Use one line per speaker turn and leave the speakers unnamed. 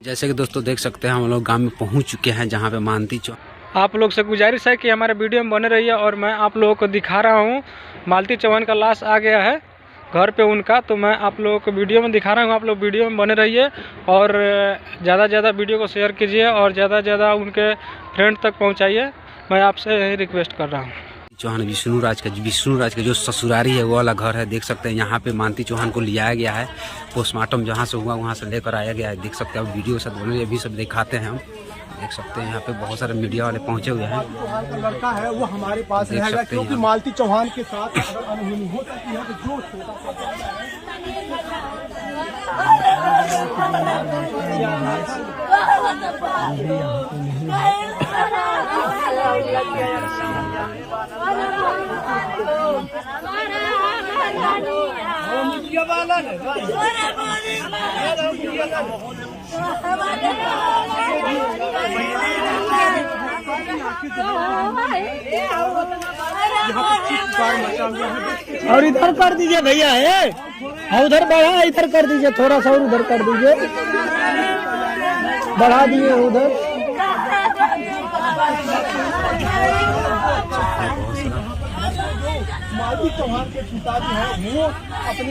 जैसे कि दोस्तों देख सकते हैं हम लोग गांव में पहुंच चुके हैं जहां पे मानती चौहान।
आप लोग से गुजारिश है कि हमारे वीडियो में बने रहिए और मैं आप लोगों को दिखा रहा हूं मालती चौहान का लाश आ गया है घर पे उनका, तो मैं आप लोगों को वीडियो में दिखा रहा हूं। आप लोग वीडियो में बने रहिए और ज़्यादा से ज़्यादा वीडियो को शेयर कीजिए और ज़्यादा से ज़्यादा उनके फ्रेंड तक पहुँचाइए। मैं आपसे यही रिक्वेस्ट कर रहा हूँ।
चौहान विष्णु राज का जो ससुरारी है वो वाला घर है। देख सकते हैं यहाँ पे मानती चौहान को लियाया गया है। पोस्टमार्टम जहाँ से हुआ वहाँ से लेकर आया गया है। देख सकते हैं, अब वीडियो के साथ बोल अभी सब दिखाते हैं हम। देख सकते हैं यहाँ पे बहुत सारे मीडिया वाले पहुँचे हुए हैं।
चौहान का लड़का है वो हमारे पास रहेगा, क्योंकि मालती चौहान के साथ अगर अनहोनी हो सकती है तो जो
और इधर कर दीजिए भैया है, उधर बढ़ा, इधर कर दीजिए थोड़ा सा और उधर कर दीजिए, बढ़ा दिए उधर।
मालती चौहान के पिताजी हैं वो अपने